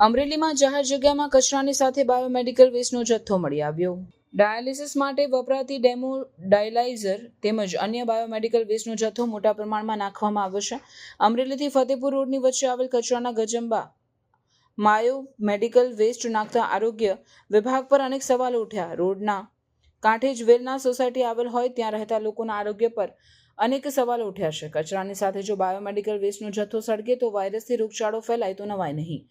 અમરેલીમાં જાહેર જગ્યામાં કચરાની સાથે બાયોમેડિકલ વેસ્ટનો જથ્થો મળી આવ્યો। ડાયાલિસિસ માટે વપરાતી ડેમો ડાયલાઇઝર તેમજ અન્ય બાયોમેડિકલ વેસ્ટનો જથ્થો મોટા પ્રમાણમાં નાખવામાં આવ્યો છે। અમરેલીથી ફતેપુર રોડની વચ્ચે આવેલ કચરાના ગજંબા બાયો મેડિકલ વેસ્ટ નાખતા આરોગ્ય વિભાગ પર અનેક સવાલો ઉઠ્યા। રોડના કાંઠે જ વેલના સોસાયટી આવેલ હોય ત્યાં રહેતા લોકોના આરોગ્ય પર અનેક સવાલો ઉઠ્યા છે। કચરાની સાથે જો બાયોમેડિકલ વેસ્ટનો જથ્થો સળગે તો વાયરસથી રોગચાળો ફેલાય તો નવાય નહીં।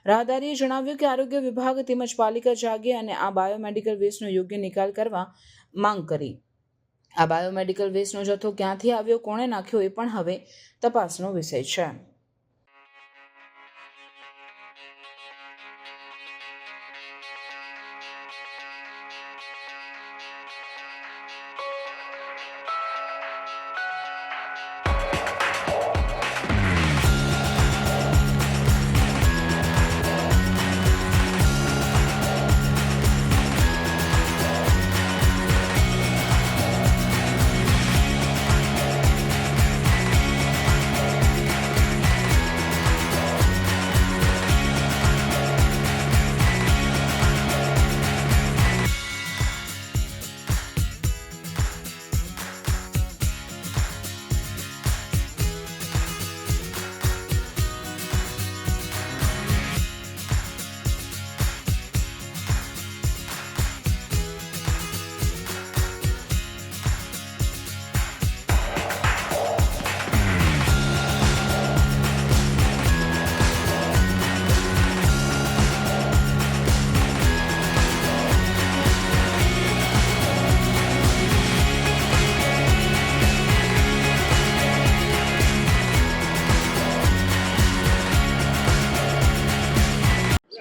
રાહદારીએ જણાવ્યું કે આરોગ્ય વિભાગ તેમજ પાલિકા જાગે અને આ બાયોમેડિકલ વેસ્ટનો યોગ્ય નિકાલ કરવા માંગ કરી। આ બાયોમેડિકલ વેસ્ટનો જથ્થો ક્યાંથી આવ્યો, કોણે નાખ્યો એ પણ હવે તપાસનો વિષય છે।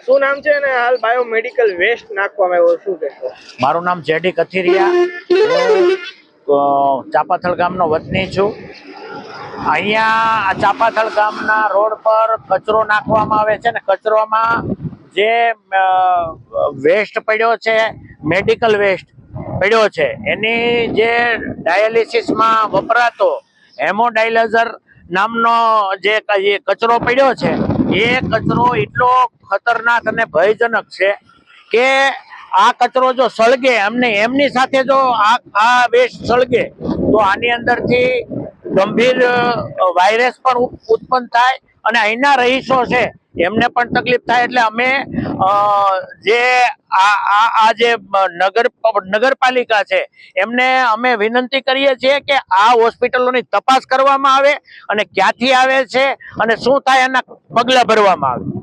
શું નામ છે અને હાલ બાયોમેડિકલ વેસ્ટ નાખવામાં આવ્યો શું કહેશો? મારું નામ જેડી કથિરિયા, હું ચાપાથળ ગામનો વતની છું। અહીંયા ચાપાથળ ગામના રોડ પર કચરો નાખવામાં આવે છે ને કચરોમાં જે વેસ્ટ પડ્યો છે, મેડિકલ વેસ્ટ પડ્યો છે, એની જે ડાયાલિસિસમાં વપરાતો હેમોડાયલાઇઝર નામનો જે કચરો પડ્યો છે એ કચરો એટલો ખતરનાક અને ભયજનક છે કે આ કચરો જો સળગે એમની સાથે જો આ વેસ્ટ સળગે તો આની અંદરથી ગંભીર વાયરસ પણ ઉત્પન્ન થાય અને અહીંના રહીશો છે એમને પણ તકલીફ થાય। એટલે અમે જે આ જે નગરપાલિકા છે એમને અમે વિનંતી કરીએ છીએ કે આ હોસ્પિટલોની તપાસ કરવામાં આવે અને ક્યાંથી આવે છે અને શું થાય એના પગલાં ભરવામાં આવે।